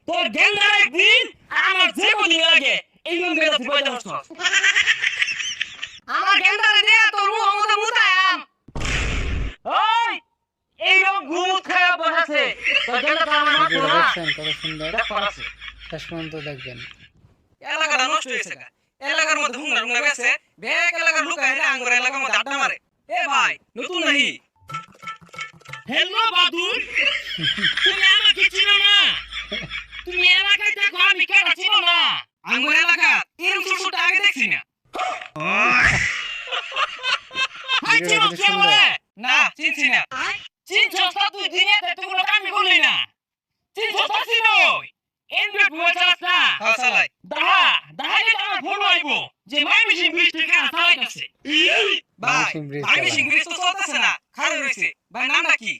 তোর গেন্দার একদিন আমার যে কদিন লাগে এই রুম গেন্দা তুই বইতে বসছ আমার গেন্দারে দিয়া তোর মুখ মতো মুতায়াম। ওই এই রকম ঘুমুত খায়া বসাছে তোর গেন্দা তো আমার মাত্র না দেখছেন কত সুন্দর দেখ পারাছে শেষ পর্যন্ত দেখবেন। এলাকাটা নষ্ট হয়েছে গা। এলাকার মধ্যে হুঙ্গা হুঙ্গা গেছে ব্যাগ এলাকার লুকা হেরে আঙ্গুর এলাকার মধ্যে আড্ডা মারে। এ ভাই নতুন নাহি হ্যালো বাদুর তুমি আমাকে চিনো না তুমি এলাকায় দেখো আমি কেডা চিনো না আঙ্গুর এলাকা এরকম ছোট ছোট আগে দেখছি না। হাই চিনো কে বলে না চিনছি না। চিনছস না তুই দুনিয়াতে তুই কোনো কামই করলি না চিনছস না চিনো এন্ড্রয়েড মোবাইল চালাস না হ্যাঁ চালাই। দাহা দাহাইলে তো আমার ফোন আইবো যে মাই মিশিং ব্রিজ থেকে চালাইতাছে ভাই মিশিং ব্রিজ আমি চালাই। সিংহ তো চলতেছে না খারাপ রয়েছে। ভাই নামটা কি?